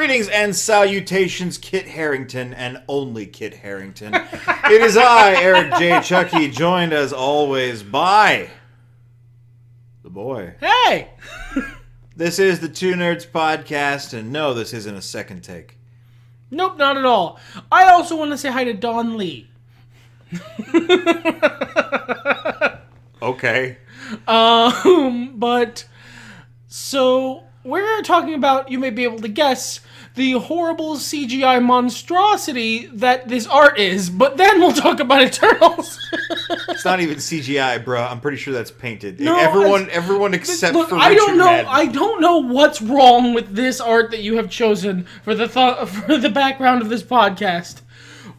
Greetings and salutations, Kit Harington, and only Kit Harington. It is I, Eric J. Chuckie, joined as always by the boy. Hey! This is the Two Nerds Podcast, and no, this isn't a second take. Nope, not at all. I also want to say hi to Don Lee. Okay. But, so, we're talking about, you may be able to guess, the horrible CGI monstrosity that this art is, but then we'll talk about Eternals. It's not even CGI, bro. I'm pretty sure that's painted. No, everyone except look, for Richard Madden. I don't know what's wrong with this art that you have chosen for the background of this podcast,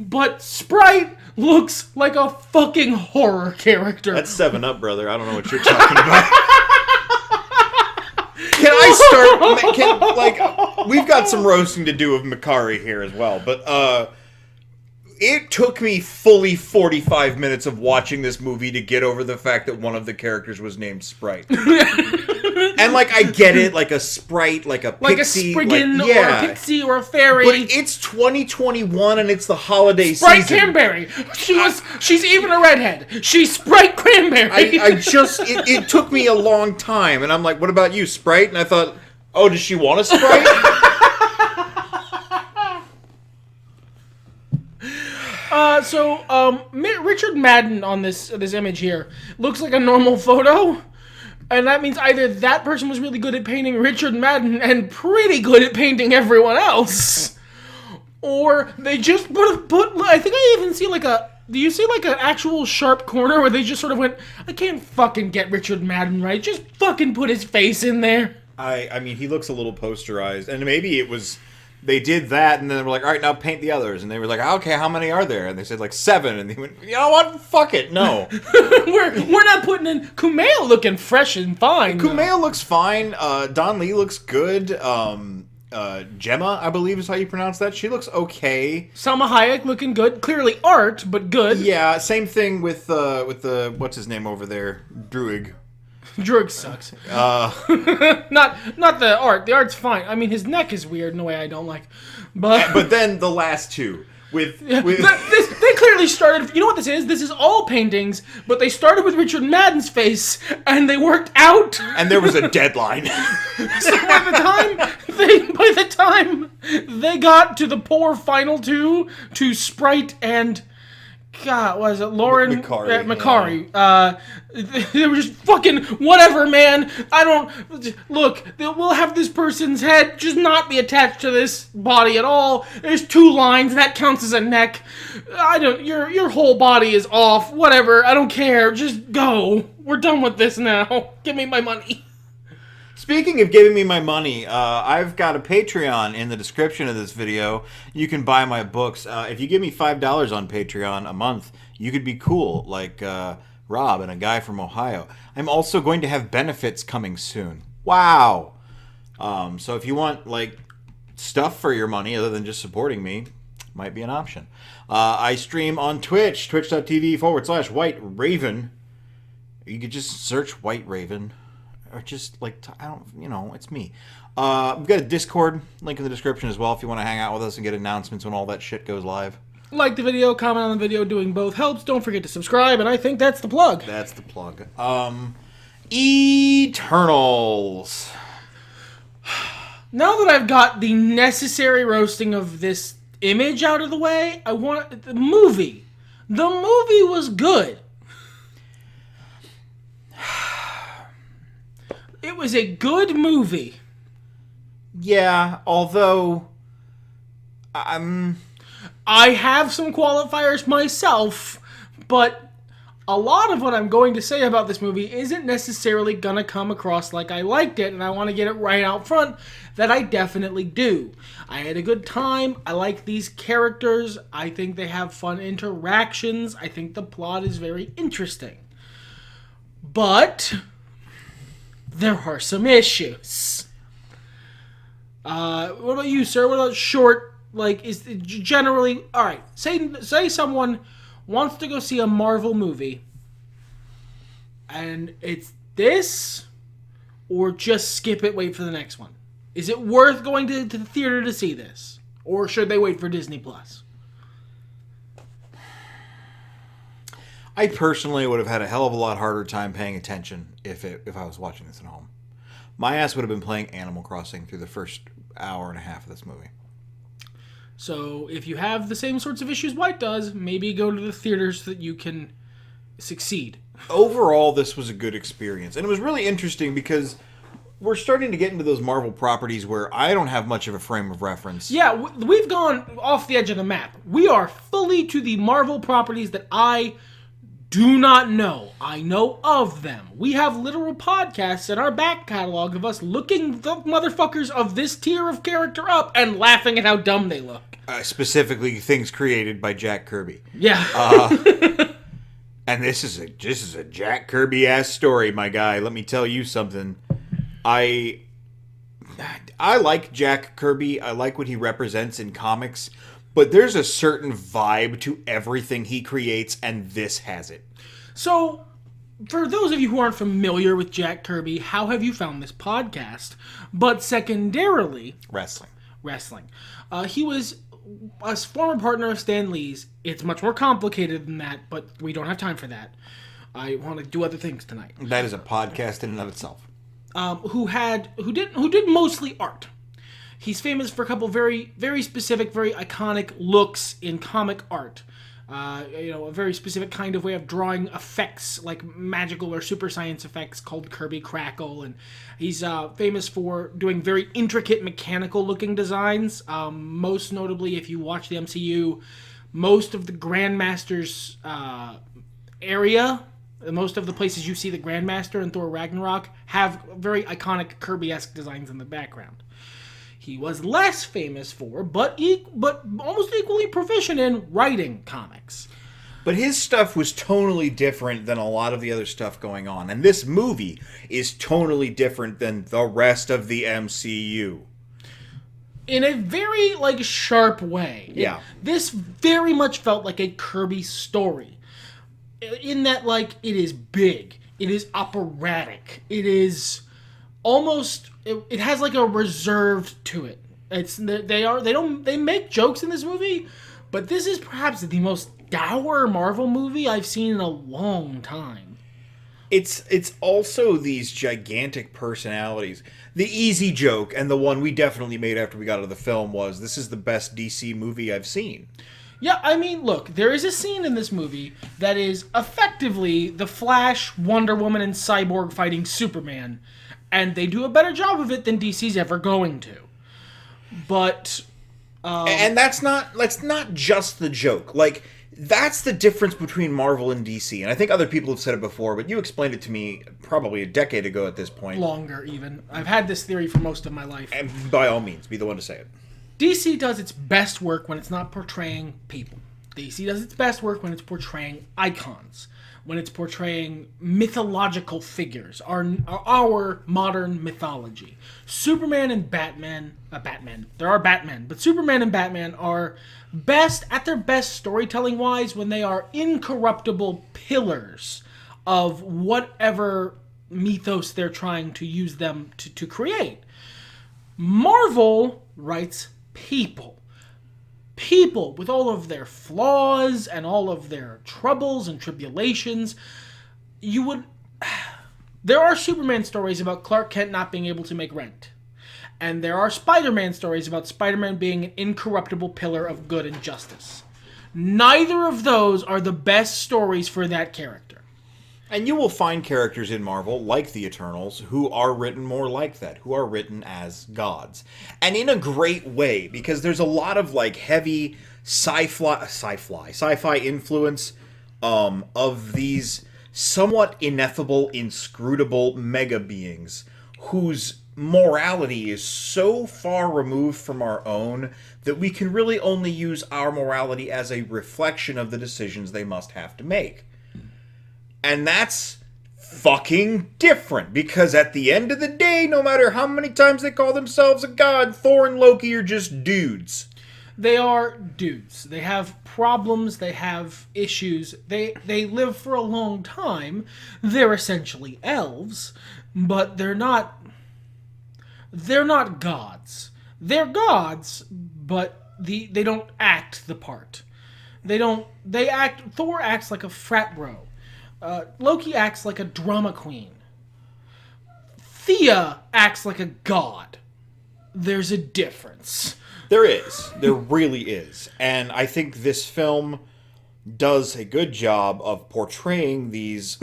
but Sprite looks like a fucking horror character. That's 7-Up, brother. I don't know what you're talking about. Can I start? We've got some roasting to do of Makari here as well, but it took me fully 45 minutes of watching this movie to get over the fact that one of the characters was named Sprite. And, I get it, like a sprite, like a pixie. Like a Spriggan, or a pixie, or a fairy. But it's 2021, and it's the holiday Sprite season. Cranberry. She's even a redhead. She's Sprite Cranberry. It took me a long time, and I'm like, what about you, Sprite? And I thought, oh, does she want a Sprite? Richard Madden on this image here looks like a normal photo. And that means either that person was really good at painting Richard Madden and pretty good at painting everyone else, or they just put I think I even see do you see an actual sharp corner where they just sort of went, I can't fucking get Richard Madden right, just fucking put his face in there. I mean, he looks a little posterized, and maybe it was, they did that, and then they were like, all right, now paint the others. And they were like, okay, how many are there? And they said, 7. And they went, you know what? Fuck it, no. we're not putting in Kumail looking fresh and fine. Kumail looks fine. Don Lee looks good. Gemma, I believe is how you pronounce that. She looks okay. Salma Hayek looking good. Clearly art, but good. Yeah, same thing with the what's his name over there? Druig. Druig sucks. Not the art. The art's fine. I mean, his neck is weird in a way I don't like. But then the last two they clearly started. You know what this is? This is all paintings, but they started with Richard Madden's face, and they worked out. And there was a deadline. So by the time they got to the poor final two, to Sprite and, God, was it Lauren Makari? Yeah. They were just fucking whatever, man. We'll have this person's head just not be attached to this body at all. There's 2 lines, that counts as a neck. Your whole body is off. Whatever, I don't care. Just go. We're done with this now. Give me my money. Speaking of giving me my money, I've got a Patreon in the description of this video. You can buy my books. If you give me $5 on Patreon a month, you could be cool, like Rob and a guy from Ohio. I'm also going to have benefits coming soon. Wow! So if you want, stuff for your money other than just supporting me, might be an option. I stream on Twitch, twitch.tv/White Raven. You could just search White Raven. Or just, it's me. We've got a Discord link in the description as well if you want to hang out with us and get announcements when all that shit goes live. Like the video, comment on the video, doing both helps. Don't forget to subscribe, and I think that's the plug. That's the plug. Eternals. Now that I've got the necessary roasting of this image out of the way, I want the movie. The movie was good. It was a good movie. Yeah, although I have some qualifiers myself, but a lot of what I'm going to say about this movie isn't necessarily gonna come across like I liked it, and I want to get it right out front that I definitely do. I had a good time. I like these characters. I think they have fun interactions. I think the plot is very interesting. But there are some issues. What about you, sir? What about short? Is it generally all right? Say someone wants to go see a Marvel movie, and it's this, or just skip it, wait for the next one. Is it worth going to the theater to see this? Or should they wait for Disney Plus? I personally would have had a hell of a lot harder time paying attention if I was watching this at home. My ass would have been playing Animal Crossing through the first hour and a half of this movie. So if you have the same sorts of issues White does, maybe go to the theaters so that you can succeed. Overall, this was a good experience. And it was really interesting because we're starting to get into those Marvel properties where I don't have much of a frame of reference. Yeah, we've gone off the edge of the map. We are fully to the Marvel properties that I do not know. I know of them. We have literal podcasts in our back catalog of us looking the motherfuckers of this tier of character up and laughing at how dumb they look. Specifically, things created by Jack Kirby. Yeah. And this is a Jack Kirby-ass story, my guy. Let me tell you something. I like Jack Kirby. I like what he represents in comics. But there's a certain vibe to everything he creates, and this has it. So, for those of you who aren't familiar with Jack Kirby, how have you found this podcast? But secondarily... Wrestling. He was a former partner of Stan Lee's. It's much more complicated than that, but we don't have time for that. I want to do other things tonight. That is a podcast in and of itself. Who did mostly art. He's famous for a couple very, very specific, very iconic looks in comic art. A very specific kind of way of drawing effects, like magical or super science effects, called Kirby Crackle. And he's famous for doing very intricate mechanical-looking designs. Most notably, if you watch the MCU, most of the Grandmaster's area, most of the places you see the Grandmaster in Thor Ragnarok, have very iconic Kirby-esque designs in the background. He was less famous for, but almost equally proficient in writing comics. But his stuff was tonally different than a lot of the other stuff going on. And this movie is tonally different than the rest of the MCU. In a very, sharp way. Yeah. This very much felt like a Kirby story. In that, it is big. It is operatic. It is... almost it has a reserve to it. They make jokes in this movie, but this is perhaps the most dour Marvel movie I've seen in a long time. It's also these gigantic personalities. The easy joke, and the one we definitely made after we got out of the film, was this is the best DC movie I've seen. Yeah, I mean, look, there is a scene in this movie that is effectively the Flash, Wonder Woman, and Cyborg fighting Superman. And they do a better job of it than DC's ever going to. But... and that's not just the joke. That's the difference between Marvel and DC. And I think other people have said it before, but you explained it to me probably a decade ago at this point. Longer, even. I've had this theory for most of my life. And by all means, be the one to say it. DC does its best work when it's not portraying people. DC does its best work when it's portraying icons. When it's portraying mythological figures, our modern mythology. Superman and Batman, there are Batmen, but Superman and Batman are at their best storytelling-wise when they are incorruptible pillars of whatever mythos they're trying to use them to create. Marvel writes people. People with all of their flaws and all of their troubles and tribulations. There are Superman stories about Clark Kent not being able to make rent. And there are Spider-Man stories about Spider-Man being an incorruptible pillar of good and justice. Neither of those are the best stories for that character. And you will find characters in Marvel, like the Eternals, who are written more like that, who are written as gods. And in a great way, because there's a lot of heavy sci-fi influence of these somewhat ineffable, inscrutable mega beings whose morality is so far removed from our own that we can really only use our morality as a reflection of the decisions they must have to make. And that's fucking different, because at the end of the day, no matter how many times they call themselves a god, Thor and Loki are just dudes. They are dudes. They have problems. They have issues. They live for a long time. They're essentially elves, but they're not they're not gods. They're gods, but they don't act the part. Thor acts like a frat bro. Loki acts like a drama queen. Thea acts like a god. There's a difference. There is. There really is. And I think this film does a good job of portraying these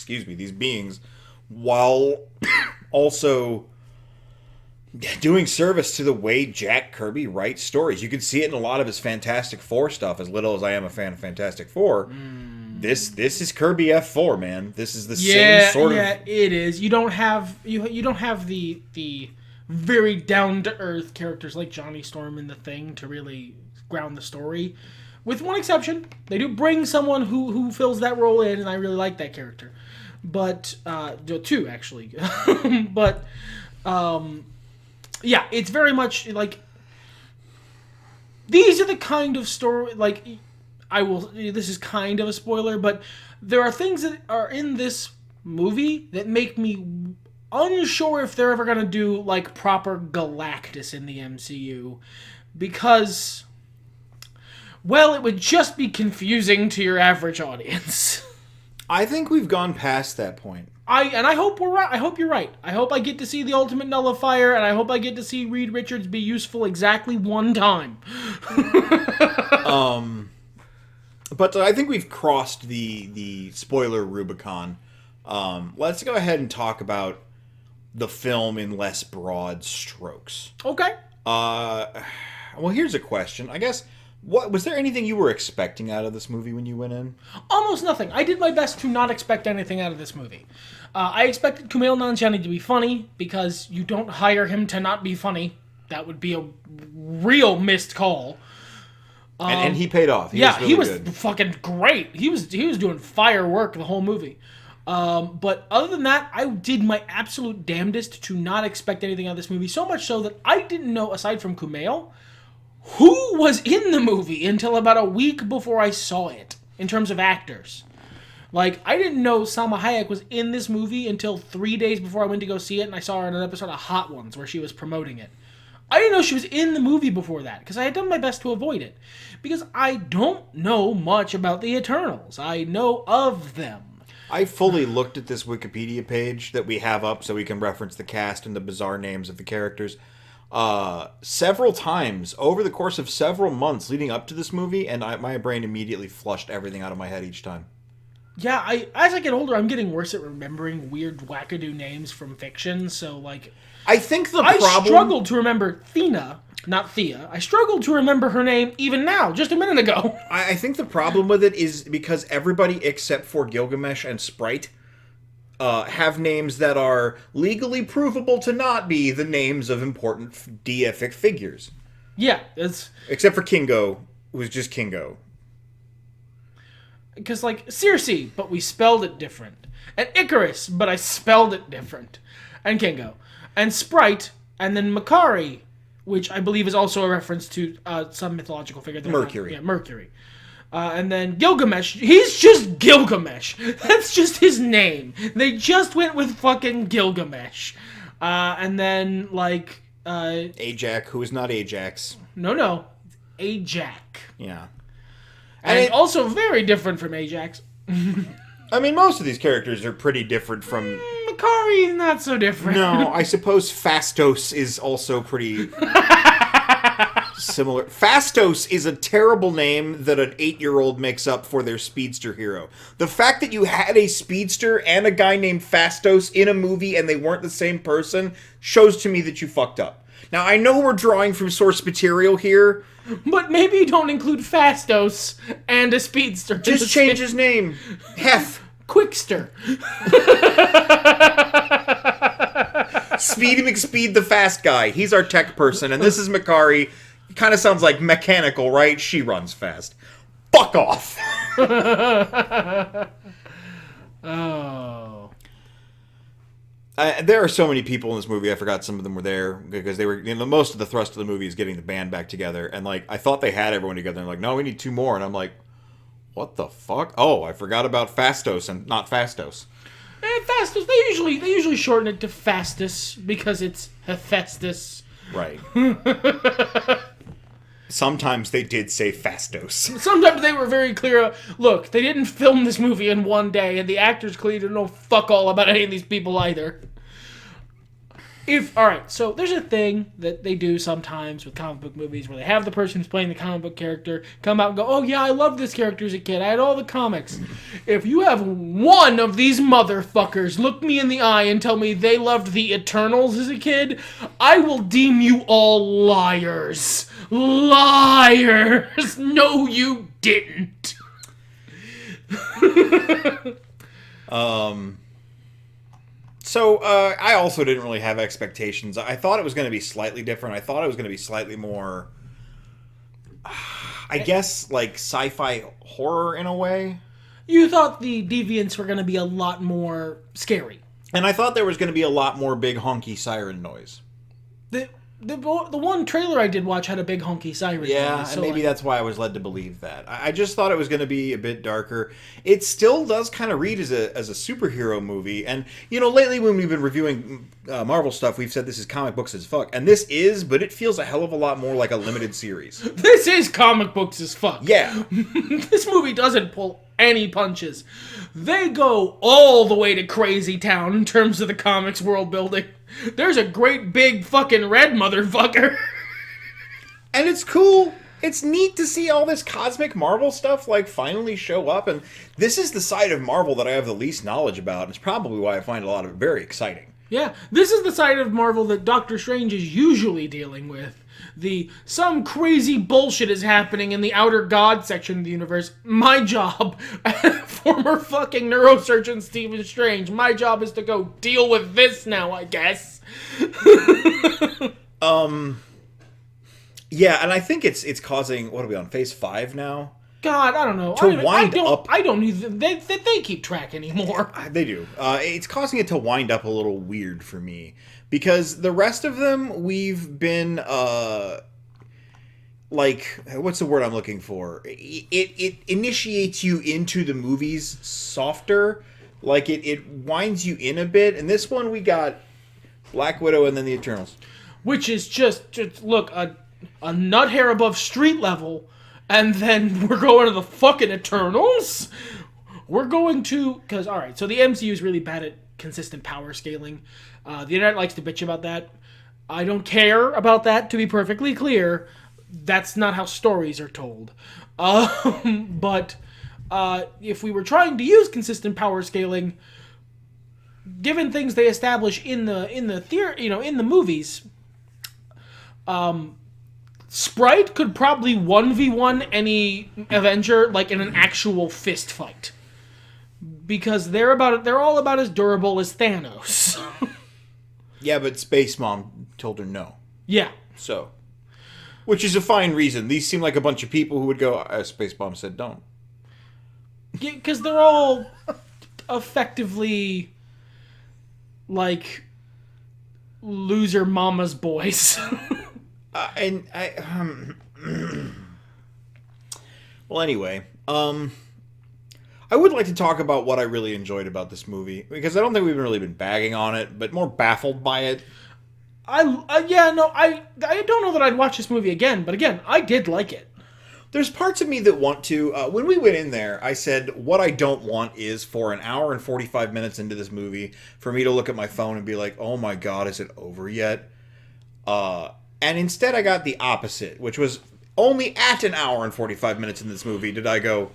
these beings while also doing service to the way Jack Kirby writes stories. You can see it in a lot of his Fantastic Four stuff. As little as I am a fan of Fantastic Four, this is Kirby F4, man. This is the same sort of... Yeah, it is. You don't have the very down to earth characters like Johnny Storm in The Thing to really ground the story. With one exception, they do bring someone who fills that role in, and I really like that character. But two actually, but yeah, it's very much like these are the kind of story like I will. This is kind of a spoiler, but there are things that are in this movie that make me unsure if they're ever gonna do like proper Galactus in the MCU, because, well, it would just be confusing to your average audience. I think we've gone past that point. I hope we're right. I hope you're right. I hope I get to see the Ultimate Nullifier, and I hope I get to see Reed Richards be useful exactly one time. But I think we've crossed the spoiler Rubicon. Let's go ahead and talk about the film in less broad strokes. Okay. Well, here's a question. I guess, was there anything you were expecting out of this movie when you went in? Almost nothing. I did my best to not expect anything out of this movie. I expected Kumail Nanjiani to be funny, because you don't hire him to not be funny. That would be a real missed call. And he paid off. He was fucking great. He was doing firework the whole movie. But other than that, I did my absolute damnedest to not expect anything out of this movie. So much so that I didn't know, aside from Kumail, who was in the movie until about a week before I saw it, in terms of actors. Like, I didn't know Salma Hayek was in this movie until 3 days before I went to go see it, and I saw her in an episode of Hot Ones where she was promoting it. I didn't know she was in the movie before that, because I had done my best to avoid it. Because I don't know much about the Eternals. I know of them. I fully looked at this Wikipedia page that we have up so we can reference the cast and the bizarre names of the characters several times over the course of several months leading up to this movie, and my brain immediately flushed everything out of my head each time. Yeah, as I get older, I'm getting worse at remembering weird wackadoo names from fiction, so, like... I think the problem... I struggled to remember not Thea. I struggled to remember her name even now, just a minute ago. I think the problem with it is because everybody except for Gilgamesh and Sprite have names that are legally provable to not be the names of important deific figures. Yeah, it's... Except for Kingo, who was just Kingo. Because, like, Circe, but we spelled it different. And Icarus, but I spelled it different. And Kingo. And Sprite, and then Makari, which I believe is also a reference to some mythological figure. Mercury. Mercury. And then Gilgamesh, he's just Gilgamesh. That's just his name. They just went with fucking Gilgamesh. And then, like... Ajax, who is not Ajax. No. Ajax. Yeah. And also very different from Ajax. I mean, most of these characters are pretty different from... Makari is not so different. No, I suppose Fastos is also pretty similar. Fastos is a terrible name that an 8-year-old makes up for their speedster hero. The fact that you had a speedster and a guy named Fastos in a movie and they weren't the same person shows to me that you fucked up. Now, I know we're drawing from source material here, but maybe you don't include Fastos and a speedster. Just change his name. Hef. Quickster. Speedy McSpeed the fast guy. He's our tech person, and this is Makari. Kind of sounds like mechanical, right? She runs fast. Fuck off. Oh. There are so many people in this movie. I forgot some of them were there because they were. Most of the thrust of the movie is getting the band back together, and like I thought they had everyone together. And like, no, we need 2 more, and I'm like, what the fuck? Oh, I forgot about Fastos and not Fastos. Festus. They usually shorten it to Fastus because it's Hephaestus. Right. Sometimes they did say Fastos. Sometimes they were very clear. Look, they didn't film this movie in one day, and the actors clearly didn't know fuck all about any of these people either. Alright, so there's a thing that they do sometimes with comic book movies where they have the person who's playing the comic book character come out and go, oh yeah, I loved this character as a kid. I had all the comics. If you have one of these motherfuckers look me in the eye and tell me they loved the Eternals as a kid, I will deem you all liars. Liars! No, you didn't. So, I also didn't really have expectations. I thought it was going to be slightly different. I thought it was going to be slightly more, I guess, like sci-fi horror in a way. You thought the deviants were going to be a lot more scary. And I thought there was going to be a lot more big honky siren noise. The one trailer I did watch had a big honky siren. Yeah, so and maybe that's why I was led to believe that. I just thought it was going to be a bit darker. It still does kind of read as a superhero movie. And, you know, lately when we've been reviewing Marvel stuff, we've said this is comic books as fuck. And this is, but it feels a hell of a lot more like a limited series. This is comic books as fuck. Yeah. This movie doesn't pull any punches. They go all the way to crazy town in terms of the comics world building. There's a great big fucking red motherfucker. And it's cool. It's neat to see all this cosmic Marvel stuff, like, finally show up. And this is the side of Marvel that I have the least knowledge about. And it's probably why I find a lot of it very exciting. Yeah, this is the side of Marvel that Doctor Strange is usually dealing with. Some crazy bullshit is happening in the outer god section of the universe. My job, former fucking neurosurgeon Stephen Strange, my job is to go deal with this now, I guess. Yeah, and I think it's causing, what are we on, phase 5 now? God, I don't know. I don't even. They keep track anymore. They do. It's causing it to wind up a little weird for me because the rest of them we've been like, what's the word I'm looking for? It initiates you into the movies softer, like it winds you in a bit. And this one we got Black Widow and then the Eternals, which is just look a nut hair above street level. And then we're going to the fucking Eternals? We're going to... Because, alright, so the MCU is really bad at consistent power scaling. The internet likes to bitch about that. I don't care about that, to be perfectly clear. That's not how stories are told. But if we were trying to use consistent power scaling, given things they establish in the theater, in the movies... Sprite could probably 1v1 any Avenger, like in an actual fist fight. Because they're all about as durable as Thanos. Yeah, but Space Mom told her no. Yeah. So. Which is a fine reason. These seem like a bunch of people who would go, Space Mom said don't. Yeah, because they're all effectively, like, loser mama's boys. Well, anyway, I would like to talk about what I really enjoyed about this movie, because I don't think we've really been bagging on it, but more baffled by it. I don't know that I'd watch this movie again, but again, I did like it. There's parts of me that want to. When we went in there, I said, what I don't want is for an hour and 45 minutes into this movie, for me to look at my phone and be like, oh my god, is it over yet? And instead I got the opposite, which was only at an hour and 45 minutes in this movie did I go,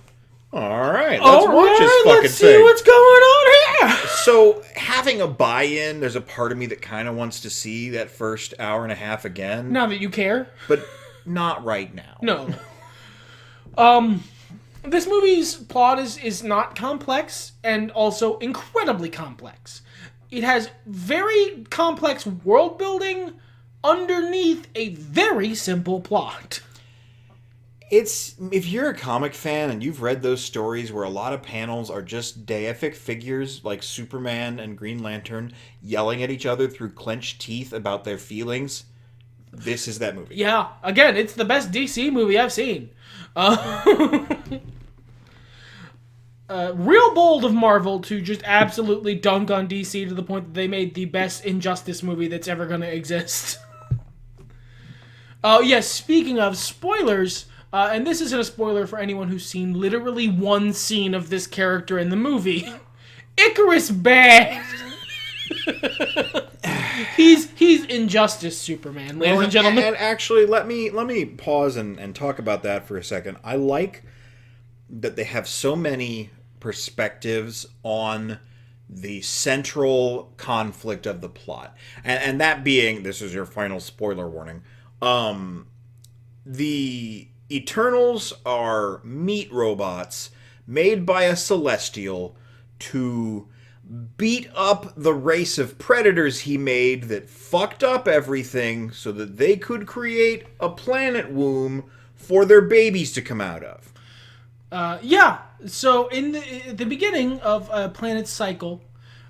alright, let's watch this fucking let's see what's going on here! So, having a buy-in, there's a part of me that kind of wants to see that first hour and a half again. Now that you care. But not right now. No. This movie's plot is not complex, and also incredibly complex. It has very complex world building underneath a very simple plot. If you're a comic fan and you've read those stories where a lot of panels are just deific figures like Superman and Green Lantern yelling at each other through clenched teeth about their feelings, this is that movie. Yeah, again, it's the best DC movie I've seen. real bold of Marvel to just absolutely dunk on DC to the point that they made the best Injustice movie that's ever going to exist. Yes, speaking of spoilers, and this isn't a spoiler for anyone who's seen literally one scene of this character in the movie. Icarus bad. He's Injustice Superman, ladies and gentlemen. And actually, let me pause and talk about that for a second. I like that they have so many perspectives on the central conflict of the plot, and that being, this is your final spoiler warning. The Eternals are meat robots made by a Celestial to beat up the race of predators he made that fucked up everything so that they could create a planet womb for their babies to come out of. Yeah. So at the beginning of a planet's cycle,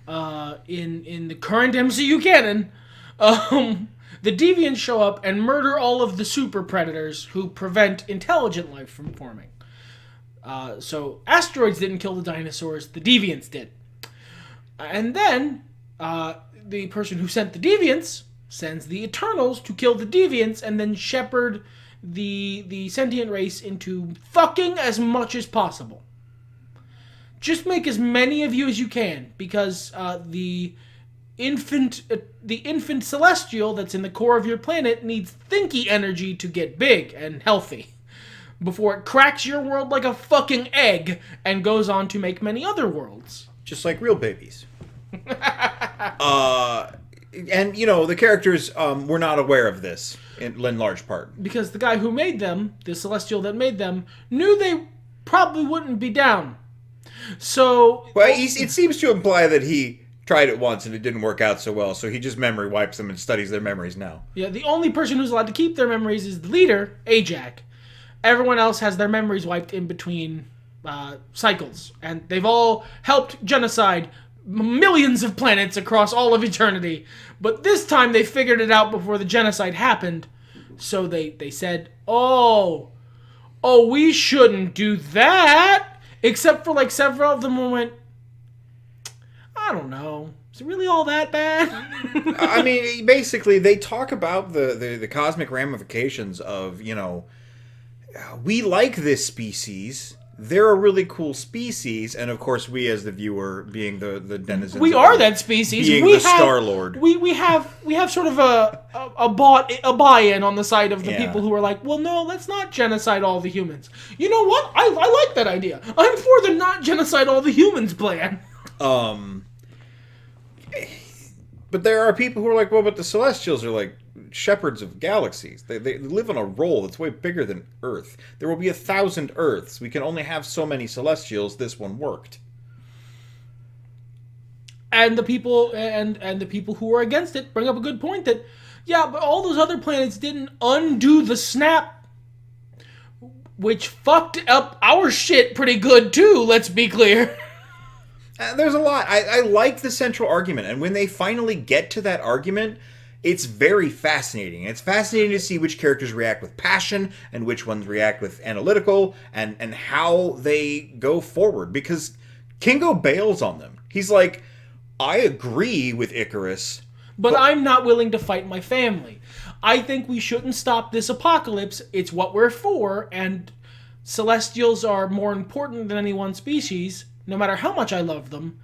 in the current MCU canon, the Deviants show up and murder all of the super predators who prevent intelligent life from forming. So asteroids didn't kill the dinosaurs, the Deviants did. And then, the person who sent the Deviants sends the Eternals to kill the Deviants and then shepherd the sentient race into fucking as much as possible. Just make as many of you as you can, because the infant Celestial that's in the core of your planet needs thinky energy to get big and healthy before it cracks your world like a fucking egg and goes on to make many other worlds. Just like real babies. And, the characters were not aware of this, in large part. Because the guy who made them, the Celestial that made them, knew they probably wouldn't be down. So... Well, it seems to imply that he tried it once and it didn't work out so well, so he just memory wipes them and studies their memories now. Yeah, the only person who's allowed to keep their memories is the leader, OWCH. Everyone else has their memories wiped in between cycles. And they've all helped genocide millions of planets across all of eternity. But this time they figured it out before the genocide happened. So they said, oh, we shouldn't do that. Except for several of them went, I don't know. Is it really all that bad? I mean, basically, they talk about the cosmic ramifications of, we like this species. They're a really cool species, and of course, we as the viewer, being the denizens, we are that species. Being the Star-Lord, we have sort of a buy-in on the side of the people who are like, well, no, let's not genocide all the humans. You know what? I like that idea. I'm for the not genocide all the humans plan. But there are people who are like, well, but the Celestials are like shepherds of galaxies. They live on a roll that's way bigger than Earth. There will be 1,000 Earths. We can only have so many Celestials. This one worked. And the people and the people who are against it bring up a good point that, yeah, but all those other planets didn't undo the snap, which fucked up our shit pretty good too. Let's be clear. There's a lot. I like the central argument, and when they finally get to that argument, it's very fascinating. It's fascinating to see which characters react with passion and which ones react with analytical, and how they go forward. Because Kingo bails on them. He's like, I agree with Icarus, but I'm not willing to fight my family. I think we shouldn't stop this apocalypse. It's what we're for, and Celestials are more important than any one species, no matter how much I love them,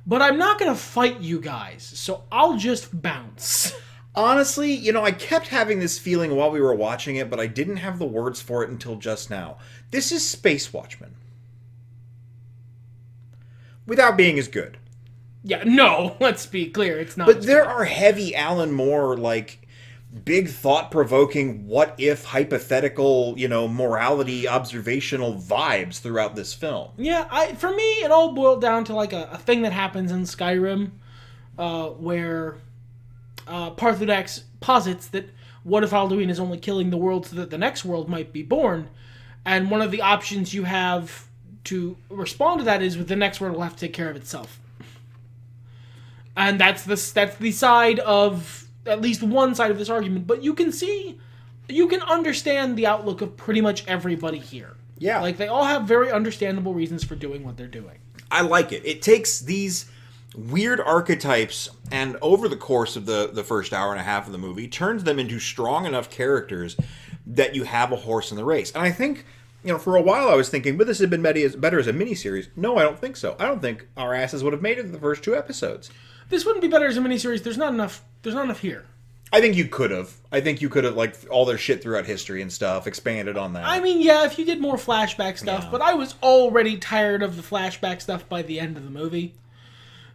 but I'm not going to fight you guys, so I'll just bounce. Honestly, I kept having this feeling while we were watching it, but I didn't have the words for it until just now. This is Space Watchmen. Without being as good. Yeah, no, let's be clear, it's not. But there are heavy Alan Moore, big thought-provoking, what-if, hypothetical, morality, observational vibes throughout this film. Yeah, for me, it all boiled down to, a thing that happens in Skyrim, where Parthudax posits that what if Alduin is only killing the world so that the next world might be born? And one of the options you have to respond to that is the next world will have to take care of itself. And that's the side of... at least one side of this argument, but you can understand the outlook of pretty much everybody here. Yeah. Like, they all have very understandable reasons for doing what they're doing. I like it. It takes these weird archetypes and over the course of the first hour and a half of the movie turns them into strong enough characters that you have a horse in the race. And I think, for a while I was thinking, would this have been better as a miniseries? No, I don't think so. I don't think our asses would have made it to the first 2 episodes. This wouldn't be better as a miniseries. There's not enough here. I think you could have. Like, all their shit throughout history and stuff, expanded on that. I mean, yeah, if you did more flashback stuff, Yeah. but I was already tired of the flashback stuff by the end of the movie.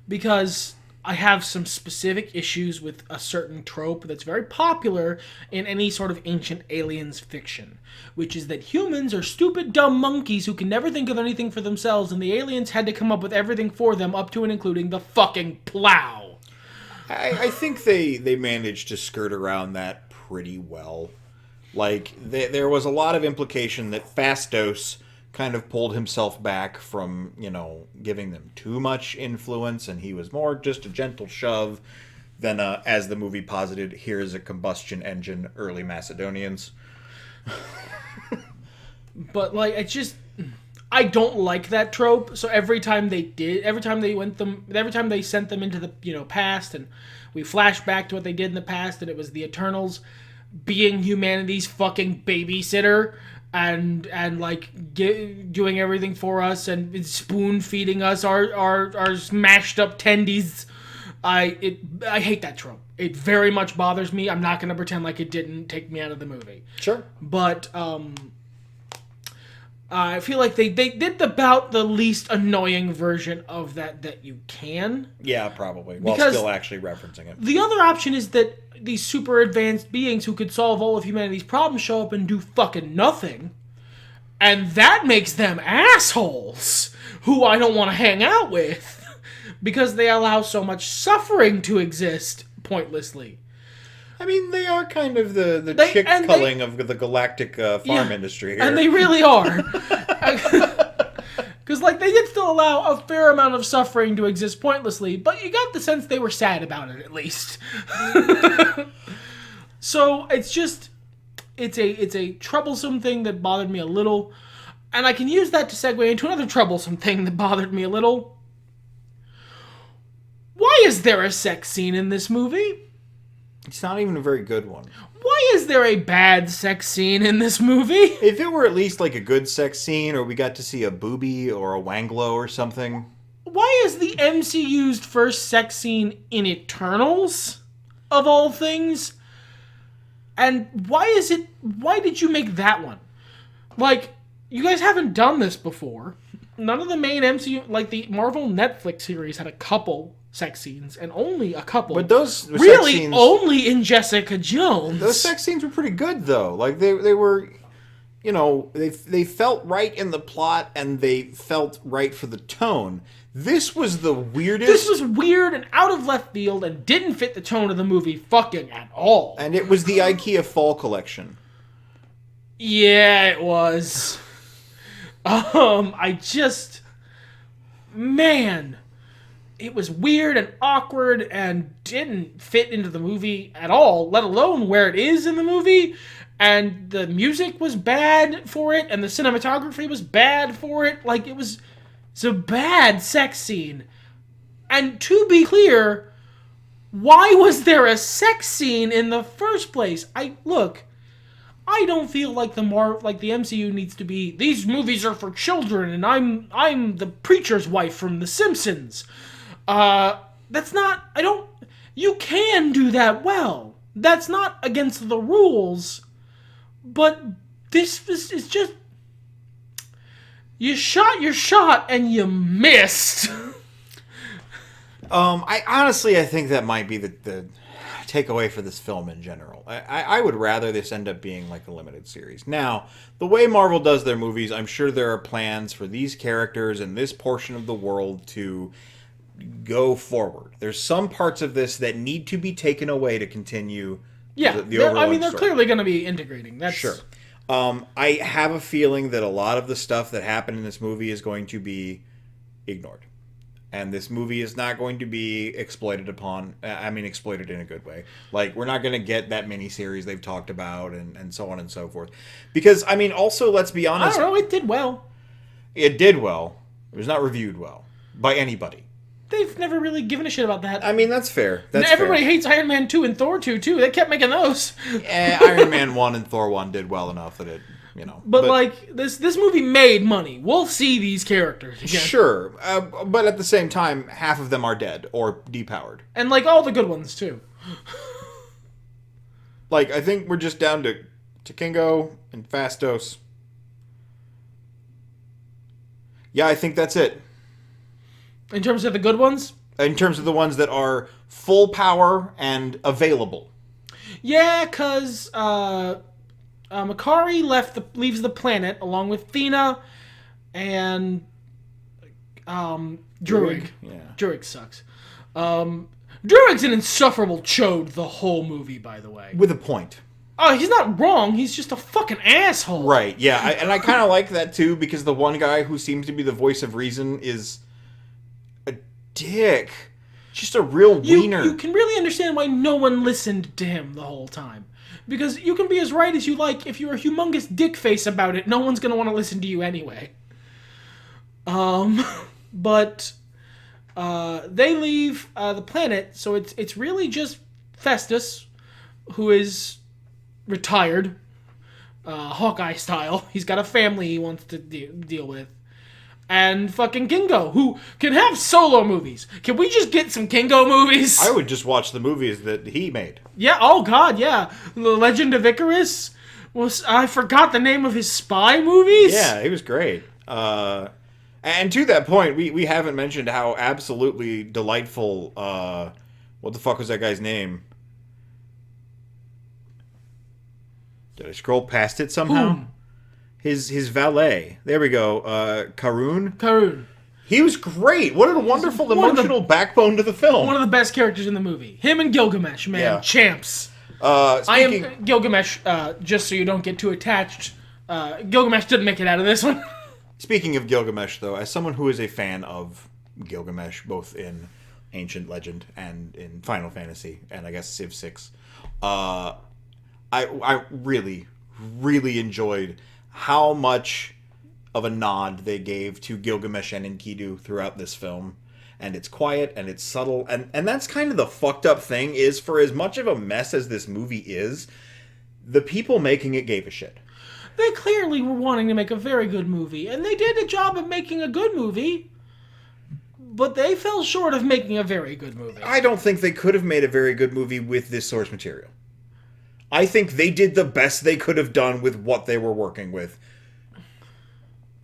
Because I have some specific issues with a certain trope that's very popular in any sort of ancient aliens fiction, which is that humans are stupid, dumb monkeys who can never think of anything for themselves, and the aliens had to come up with everything for them, up to and including the fucking plow. I think they managed to skirt around that pretty well. Like, there was a lot of implication that Fastos kind of pulled himself back from, giving them too much influence, and he was more just a gentle shove than, as the movie posited, here's a combustion engine, early Macedonians. But, like, I don't like that trope. So every time they sent them into the past, and we flash back to what they did in the past, and it was the Eternals being humanity's fucking babysitter and doing everything for us and spoon feeding us our smashed up tendies. I hate that trope. It very much bothers me. I'm not gonna pretend like it didn't take me out of the movie. Sure, but I feel like they did about the least annoying version of that you can. Yeah, probably. While Because still actually referencing it. The other option is that these super advanced beings who could solve all of humanity's problems show up and do fucking nothing. And that makes them assholes who I don't want to hang out with because they allow so much suffering to exist pointlessly. I mean, they are kind of the chick-culling of the galactic farm industry here. And they really are. Because, they did still allow a fair amount of suffering to exist pointlessly, but you got the sense they were sad about it, at least. So, it's a troublesome thing that bothered me a little, and I can use that to segue into another troublesome thing that bothered me a little. Why is there a sex scene in this movie? It's not even a very good one. Why is there a bad sex scene in this movie? If it were at least like a good sex scene, or we got to see a boobie or a wanglo or something. Why is the MCU's first sex scene in Eternals, of all things? And why did you make that one? You guys haven't done this before. None of the main MCU, the Marvel Netflix series had a couple sex scenes, and only a couple. But those really sex scenes, only in Jessica Jones. Those sex scenes were pretty good, though. They were, they felt right in the plot, and they felt right for the tone. This was the weirdest. This was weird and out of left field, and didn't fit the tone of the movie fucking at all. And it was the IKEA Fall Collection. Yeah, it was. Man. It was weird and awkward and didn't fit into the movie at all, let alone where it is in the movie. And the music was bad for it, and the cinematography was bad for it. It's a bad sex scene. And to be clear, why was there a sex scene in the first place? I don't feel like the MCU needs to be, these movies are for children, and I'm the preacher's wife from The Simpsons. That's not, you can do that well. That's not against the rules, but this is just, you shot your shot and you missed. I think that might be the takeaway for this film in general. I would rather this end up being like a limited series. Now, the way Marvel does their movies, I'm sure there are plans for these characters and this portion of the world to go forward. There's some parts of this that need to be taken away to continue the overall they're story. Clearly going to be integrating. That's Sure. I have a feeling that a lot of the stuff that happened in this movie is going to be ignored. And this movie is not going to be exploited upon. I mean, exploited in a good way. Like, we're not going to get that miniseries they've talked about and so on and so forth. Because, I mean, also, let's be honest. I don't know, it did well. It did well. It was not reviewed well by anybody. They've never really given a shit about that. I mean, that's fair. Everybody hates Iron Man 2 and Thor 2, too. They kept making those. Iron Man 1 and Thor 1 did well enough that it, you know. But like, this movie made money. We'll see these characters again. Sure. But at the same time, half of them are dead or depowered. And like, all the good ones, too. Like, I think we're just down to Kingo and Fastos. Yeah, I think that's it. In terms of the good ones? In terms of the ones that are full power and available. Yeah, because Makari leaves the planet along with Thena and Druig. Yeah. Druig sucks. Druig's an insufferable chode the whole movie, by the way. With a point. Oh, he's not wrong. He's just a fucking asshole. Right, yeah. I kind of like that, too, because the one guy who seems to be the voice of reason is a dick. Just a real wiener. You can really understand why no one listened to him the whole time. Because you can be as right as you like. If you're a humongous dick face about it, no one's going to want to listen to you anyway. But they leave the planet, so it's really just Festus, who is retired, Hawkeye style. He's got a family he wants to deal with. And fucking Kingo, who can have solo movies. Can we just get some Kingo movies? I would just watch the movies that he made. Yeah, oh god, yeah. The Legend of Icarus. I forgot the name of his spy movies. Yeah, he was great. And to that point, we haven't mentioned how absolutely delightful, what the fuck was that guy's name? Did I scroll past it somehow? Whom? His valet. There we go. Karun. Karun. He was great. What a wonderful emotional backbone to the film. One of the best characters in the movie. Him and Gilgamesh, man. Yeah. Champs. I am Gilgamesh, just so you don't get too attached. Gilgamesh didn't make it out of this one. Speaking of Gilgamesh, though, as someone who is a fan of Gilgamesh, both in Ancient Legend and in Final Fantasy, and I guess Civ 6, I really, really enjoyed how much of a nod they gave to Gilgamesh and Enkidu throughout this film. And it's quiet, and it's subtle, and that's kind of the fucked up thing, is for as much of a mess as this movie is, the people making it gave a shit. They clearly were wanting to make a very good movie, and they did a job of making a good movie, but they fell short of making a very good movie. I don't think they could have made a very good movie with this source material. I think they did the best they could have done with what they were working with.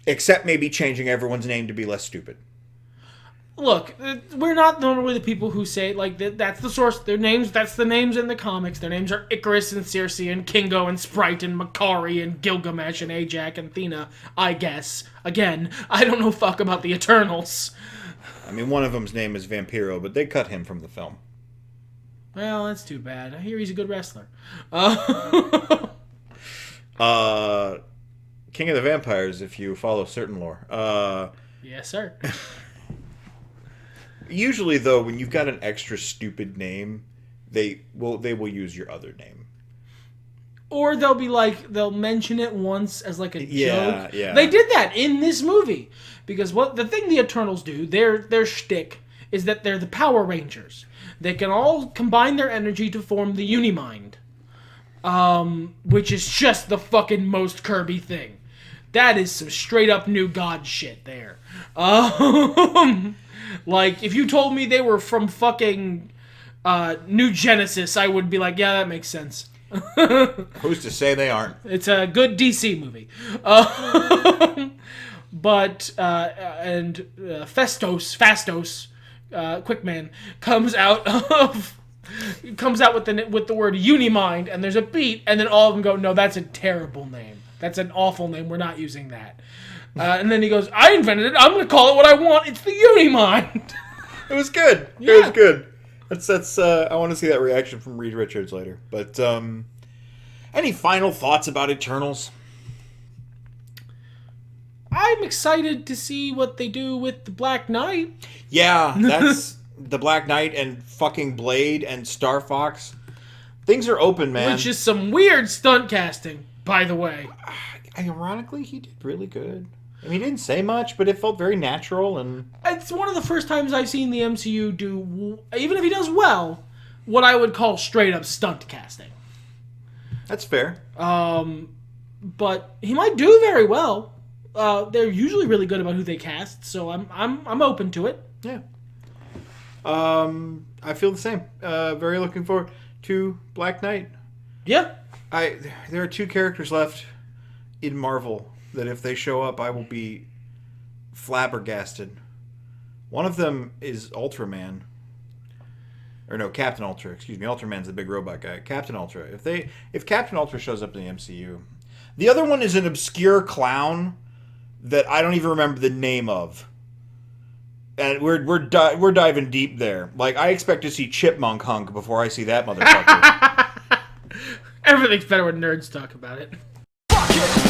Except maybe changing everyone's name to be less stupid. Look, we're not normally the people who say, like, that's the source, their names, that's the names in the comics. Their names are Icarus and Circe and Kingo and Sprite and Makari and Gilgamesh and Ajax and Thena, I guess. Again, I don't know fuck about the Eternals. I mean, one of them's name is Vampiro, but they cut him from the film. Well, that's too bad. I hear he's a good wrestler. King of the Vampires, if you follow certain lore. Yes, sir. Usually, though, when you've got an extra stupid name, they will use your other name. Or they'll mention it once as like a joke. Yeah. They did that in this movie. Because the thing the Eternals do, their shtick, is that they're the Power Rangers. They can all combine their energy to form the Unimind. Which is just the fucking most Kirby thing. That is some straight up new god shit there. Like, if you told me they were from fucking New Genesis, I would be like, yeah, that makes sense. Who's to say they aren't? It's a good DC movie. But Fastos, Quickman, comes out with the word Unimind, and there's a beat, and then all of them go, no, that's a terrible name. That's an awful name. We're not using that. And then he goes, I invented it. I'm going to call it what I want. It's the Unimind. It was good. Yeah. It was good. That's. I want to see that reaction from Reed Richards later. But any final thoughts about Eternals? I'm excited to see what they do with the Black Knight. Yeah, that's the Black Knight and fucking Blade and Star Fox. Things are open, man. Which is some weird stunt casting, by the way. Ironically, he did really good. I mean, he didn't say much, but it felt very natural. And it's one of the first times I've seen the MCU do, even if he does well, what I would call straight up stunt casting. That's fair. But he might do very well. They're usually really good about who they cast, so I'm open to it. Yeah. I feel the same. Very looking forward to Black Knight. Yeah. There are 2 characters left in Marvel that if they show up, I will be flabbergasted. One of them is Ultraman. Or no, Captain Ultra. Excuse me. Ultraman's the big robot guy. Captain Ultra. If Captain Ultra shows up in the MCU. The other one is an obscure clown that I don't even remember the name of. And we're diving deep there. Like, I expect to see Chipmunk Hunk before I see that motherfucker. Everything's better when nerds talk about it. Fuck it.